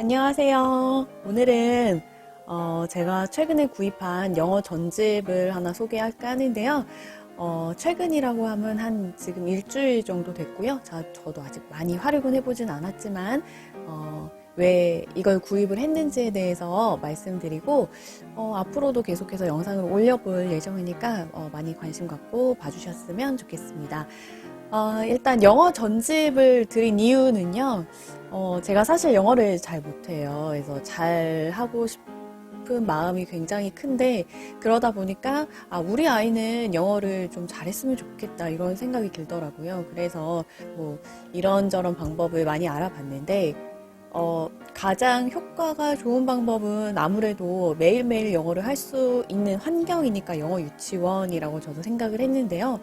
안녕하세요. 오늘은 제가 최근에 구입한 영어 전집을 하나 소개할까 하는데요. 최근이라고 하면 한 지금 일주일 정도 됐고요. 저도 아직 많이 활용은 해보진 않았지만 왜 이걸 구입을 했는지에 대해서 말씀드리고 앞으로도 계속해서 영상을 올려볼 예정이니까 많이 관심 갖고 봐주셨으면 좋겠습니다. 일단 영어 전집을 드린 이유는요. 제가 사실 영어를 잘 못해요. 그래서 잘 하고 싶은 마음이 굉장히 큰데, 그러다 보니까, 우리 아이는 영어를 좀 잘했으면 좋겠다, 이런 생각이 들더라고요. 그래서 뭐, 이런저런 방법을 많이 알아봤는데, 가장 효과가 좋은 방법은 아무래도 매일매일 영어를 할 수 있는 환경이니까 영어 유치원이라고 저도 생각을 했는데요.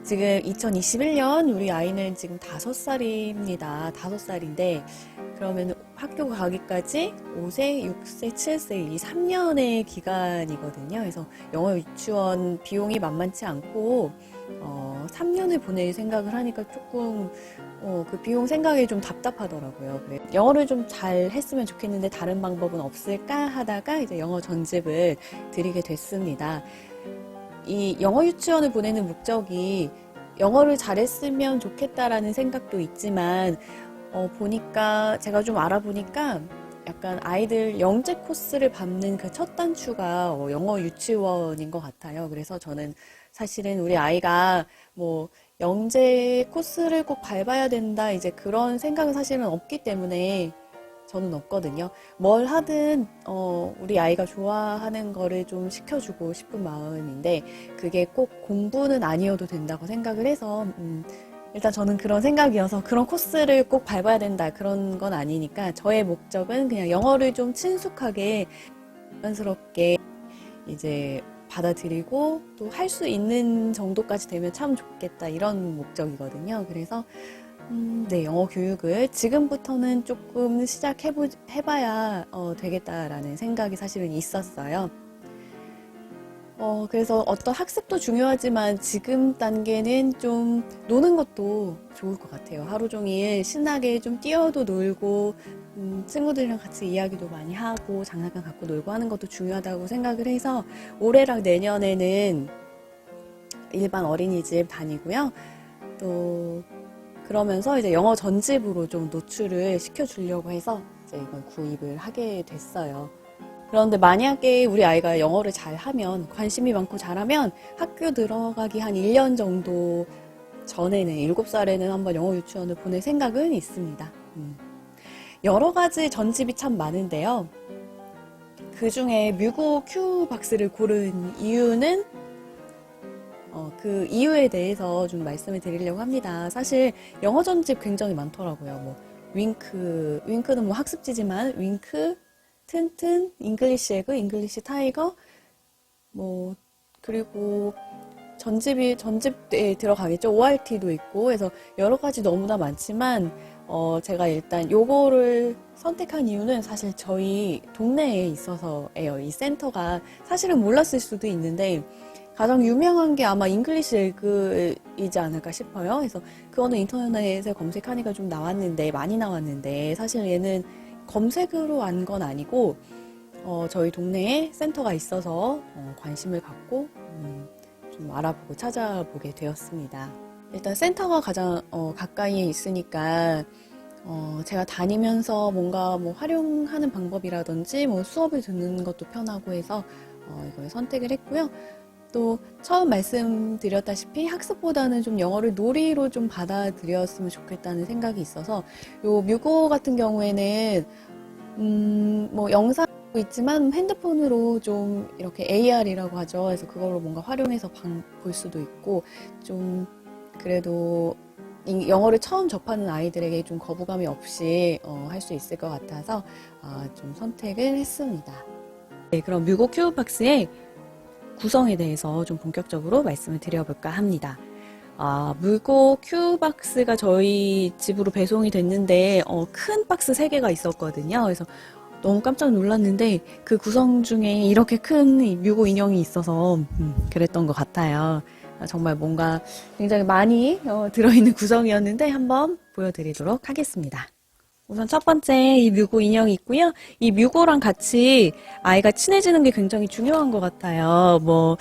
지금 2021년 우리 아이는 지금 5살입니다. 5살인데 그러면 학교 가기까지 5세, 6세, 7세 이 3년의 기간이거든요. 그래서 영어 유치원 비용이 만만치 않고 3년을 보낼 생각을 하니까 조금 그 비용 생각이 좀 답답하더라고요. 그래 영어를 좀 잘 했으면 좋겠는데 다른 방법은 없을까 하다가 이제 영어 전집을 드리게 됐습니다. 이 영어 유치원을 보내는 목적이 영어를 잘했으면 좋겠다라는 생각도 있지만 보니까 제가 좀 알아보니까 약간 아이들 영재 코스를 밟는 그 첫 단추가 영어 유치원인 것 같아요. 그래서 저는 사실은 우리 아이가 뭐 영재 코스를 꼭 밟아야 된다 이제 그런 생각은 사실은 없기 때문에 저는 없거든요. 뭘 하든 우리 아이가 좋아하는 거를 좀 시켜주고 싶은 마음인데 그게 꼭 공부는 아니어도 된다고 생각을 해서 일단 저는 그런 생각이어서 그런 코스를 꼭 밟아야 된다 그런 건 아니니까 저의 목적은 그냥 영어를 좀 친숙하게 자연스럽게 이제 받아들이고 또 할 수 있는 정도까지 되면 참 좋겠다 이런 목적이거든요. 그래서 네, 영어 교육을 지금부터는 조금 해봐야 되겠다라는 생각이 사실은 있었어요. 그래서 어떤 학습도 중요하지만 지금 단계는 좀 노는 것도 좋을 것 같아요. 하루 종일 신나게 좀 뛰어도 놀고, 친구들이랑 같이 이야기도 많이 하고, 장난감 갖고 놀고 하는 것도 중요하다고 생각을 해서 올해랑 내년에는 일반 어린이집 다니고요. 또 그러면서 이제 영어 전집으로 좀 노출을 시켜주려고 해서 이제 이걸 구입을 하게 됐어요. 그런데 만약에 우리 아이가 영어를 잘하면, 관심이 많고 잘하면 학교 들어가기 한 1년 정도 전에는, 7살에는 한번 영어 유치원을 보낼 생각은 있습니다. 여러 가지 전집이 참 많은데요. 그 중에 뮤고 큐 박스를 고른 이유는 그 이유에 대해서 좀 말씀을 드리려고 합니다. 사실 영어 전집 굉장히 많더라고요. 뭐 윙크는 뭐 학습지지만 윙크, 튼튼, 잉글리시 에그, 잉글리시 타이거, 뭐 그리고 전집에 들어가겠죠. ORT도 있고 그래서 여러 가지 너무나 많지만 제가 일단 요거를 선택한 이유는 사실 저희 동네에 있어서예요. 이 센터가 사실은 몰랐을 수도 있는데 가장 유명한 게 아마 잉글리시 에그이지 않을까 싶어요. 그래서 그거는 인터넷에 검색하니까 좀 많이 나왔는데 사실 얘는 검색으로 안 건 아니고 저희 동네에 센터가 있어서 관심을 갖고 좀 알아보고 찾아보게 되었습니다. 일단 센터가 가장 가까이에 있으니까 제가 다니면서 뭔가 뭐 활용하는 방법이라든지 뭐 수업을 듣는 것도 편하고 해서 이걸 선택을 했고요. 또 처음 말씀드렸다시피 학습보다는 좀 영어를 놀이로 좀 받아들였으면 좋겠다는 생각이 있어서 요 뮤고 같은 경우에는 뭐 영상도 있지만 핸드폰으로 좀 이렇게 AR이라고 하죠. 그래서 그걸로 뭔가 활용해서 볼 수도 있고 좀 그래도 영어를 처음 접하는 아이들에게 좀 거부감이 없이 할 수 있을 것 같아서 좀 선택을 했습니다. 네, 그럼 뮤고 큐브박스의 구성에 대해서 좀 본격적으로 말씀을 드려볼까 합니다. 뮤고 큐박스가 저희 집으로 배송이 됐는데 큰 박스 3개가 있었거든요. 그래서 너무 깜짝 놀랐는데 그 구성 중에 이렇게 큰 뮤고 인형이 있어서 그랬던 것 같아요. 정말 뭔가 굉장히 많이 들어있는 구성이었는데 한번 보여드리도록 하겠습니다. 우선 첫 번째 이 뮤고 인형이 있고요. 이 뮤고랑 같이 아이가 친해지는 게 굉장히 중요한 것 같아요. 뭐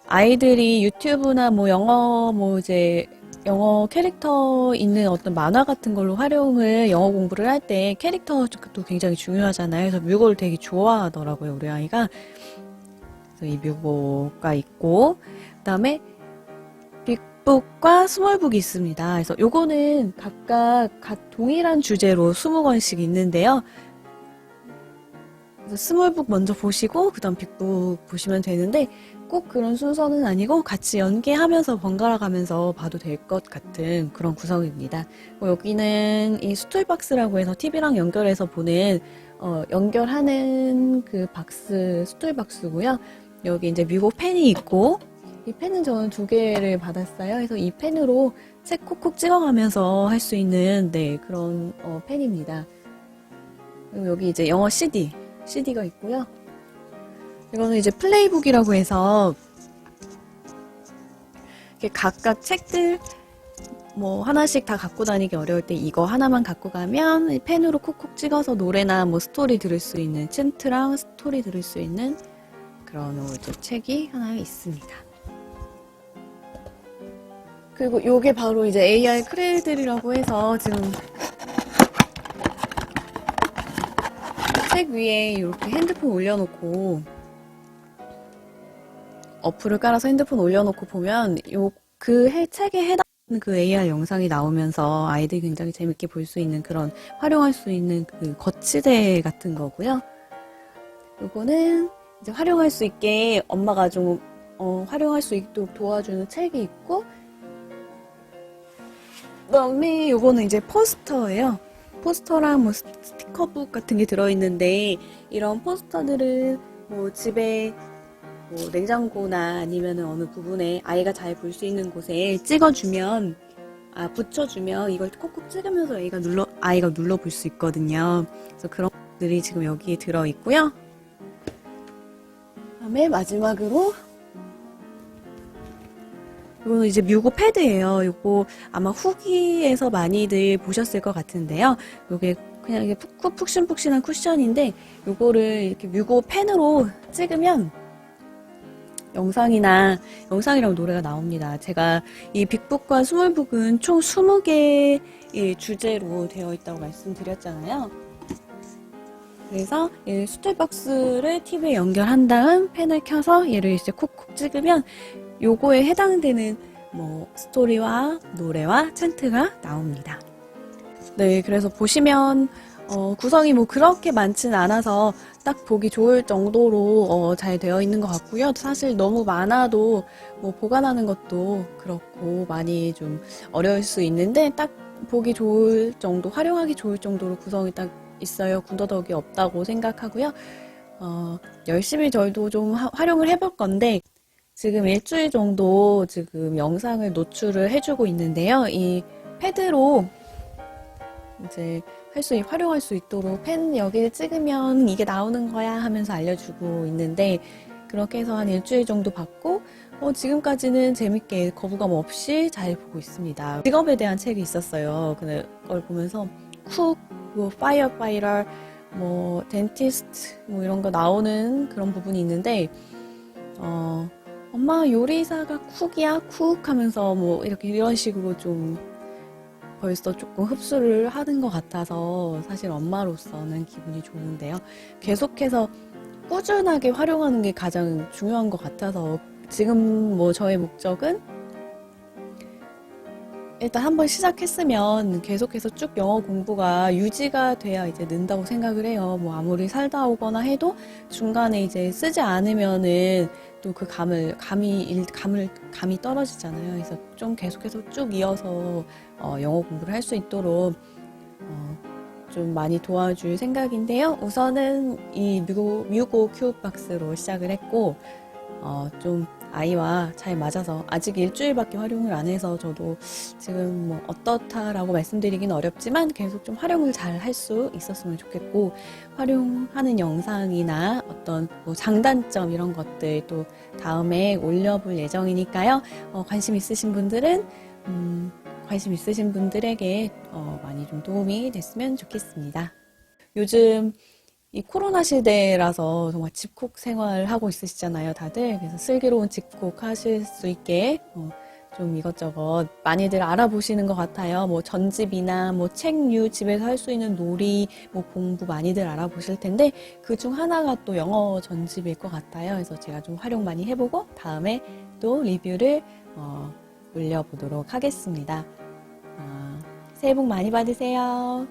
아이들이 유튜브나 뭐 영어 뭐 이제 영어 캐릭터 있는 어떤 만화 같은 걸로 활용을 영어 공부를 할 때 캐릭터도 굉장히 중요하잖아요. 그래서 뮤고를 되게 좋아하더라고요, 우리 아이가. 그래서 이 뮤고가 있고 그다음에 빅북과 스몰북이 있습니다. 그래서 요거는 각각 동일한 주제로 20권씩 있는데요. 그래서 스몰북 먼저 보시고 그다음 빅북 보시면 되는데 꼭 그런 순서는 아니고 같이 연계하면서 번갈아 가면서 봐도 될 것 같은 그런 구성입니다. 여기는 이 스툴박스라고 해서 TV랑 연결해서 보는 연결하는 그 박스 스툴박스고요. 여기 이제 뮤고 펜이 있고 이 펜은 저는 2개를 받았어요. 그래서 이 펜으로 책 콕콕 찍어가면서 할 수 있는 네, 그런 펜입니다. 그리고 여기 이제 영어 CD가 있고요. 이거는 이제 플레이북이라고 해서 이렇게 각각 책들 뭐 하나씩 다 갖고 다니기 어려울 때 이거 하나만 갖고 가면 펜으로 콕콕 찍어서 노래나 뭐 스토리 들을 수 있는 챈트랑 스토리 들을 수 있는 그런 이제 책이 하나 있습니다. 그리고 요게 바로 이제 AR 크레들이라고 해서 지금 책 위에 이렇게 핸드폰 올려놓고 어플을 깔아서 핸드폰 올려놓고 보면 책에 해당하는 그 AR 영상이 나오면서 아이들이 굉장히 재밌게 볼 수 있는 그런 활용할 수 있는 그 거치대 같은 거고요. 요거는 이제 활용할 수 있게 엄마가 좀 활용할 수 있도록 도와주는 책이 있고 그다음에 요거는 이제 포스터예요. 포스터랑 뭐 스티커북 같은 게 들어있는데 이런 포스터들을 뭐 집에 뭐 냉장고나 아니면 어느 부분에 아이가 잘 볼 수 있는 곳에 찍어주면 붙여주면 이걸 콕콕 찍으면서 아이가 눌러볼 수 있거든요. 그래서 그런 것들이 지금 여기에 들어있고요. 그다음에 마지막으로 이거는 이제 뮤고 패드예요. 이거 아마 후기에서 많이들 보셨을 것 같은데요. 이게 그냥 이게 푹신푹신한 쿠션인데 이거를 이렇게 뮤고 펜으로 찍으면 영상이랑 노래가 나옵니다. 제가 이 빅북과 스몰북은 총 20개의 주제로 되어 있다고 말씀드렸잖아요. 그래서 이 스툴박스를 TV에 연결한 다음 펜을 켜서 얘를 이제 콕콕 찍으면 요거에 해당되는 뭐 스토리와 노래와 챈트가 나옵니다. 네, 그래서 보시면 구성이 뭐 그렇게 많진 않아서 딱 보기 좋을 정도로 잘 되어 있는 것 같고요. 사실 너무 많아도 뭐 보관하는 것도 그렇고 많이 좀 어려울 수 있는데 딱 보기 좋을 정도, 활용하기 좋을 정도로 구성이 딱 있어요. 군더더기 없다고 생각하고요. 열심히 저희도 좀 활용을 해볼 건데 지금 일주일 정도 지금 영상을 노출을 해주고 있는데요. 이 패드로 이제 활용할 수 있도록 펜 여기를 찍으면 이게 나오는 거야 하면서 알려주고 있는데 그렇게 해서 한 일주일 정도 봤고 지금까지는 재밌게 거부감 없이 잘 보고 있습니다. 직업에 대한 책이 있었어요. 그걸 보면서 쿡, 뭐 파이어파이터, 뭐 덴티스트 뭐 이런 거 나오는 그런 부분이 있는데 엄마 요리사가 쿡이야 쿡 하면서 뭐 이런 식으로 좀 벌써 조금 흡수를 하는 것 같아서 사실 엄마로서는 기분이 좋은데요. 계속해서 꾸준하게 활용하는 게 가장 중요한 것 같아서 지금 뭐 저의 목적은 일단 한번 시작했으면 계속해서 쭉 영어 공부가 유지가 돼야 이제 는다고 생각을 해요. 뭐 아무리 살다 오거나 해도 중간에 이제 쓰지 않으면은 또 그 감이 떨어지잖아요. 그래서 좀 계속해서 쭉 이어서 영어 공부를 할 수 있도록 좀 많이 도와줄 생각인데요. 우선은 이 뮤고 큐브박스로 시작을 했고 좀 아이와 잘 맞아서 아직 일주일밖에 활용을 안 해서 저도 지금 뭐 어떻다라고 말씀드리긴 어렵지만 계속 좀 활용을 잘 할 수 있었으면 좋겠고 활용하는 영상이나 어떤 뭐 장단점 이런 것들 또 다음에 올려볼 예정이니까요. 관심 있으신 분들은 관심 있으신 분들에게 많이 좀 도움이 됐으면 좋겠습니다. 요즘 이 코로나 시대라서 정말 집콕 생활하고 있으시잖아요, 다들. 그래서 슬기로운 집콕 하실 수 있게 좀 이것저것 많이들 알아보시는 것 같아요. 뭐 전집이나 뭐 책류, 집에서 할 수 있는 놀이, 뭐 공부 많이들 알아보실 텐데 그 중 하나가 또 영어 전집일 것 같아요. 그래서 제가 좀 활용 많이 해보고 다음에 또 리뷰를 올려보도록 하겠습니다. 새해 복 많이 받으세요.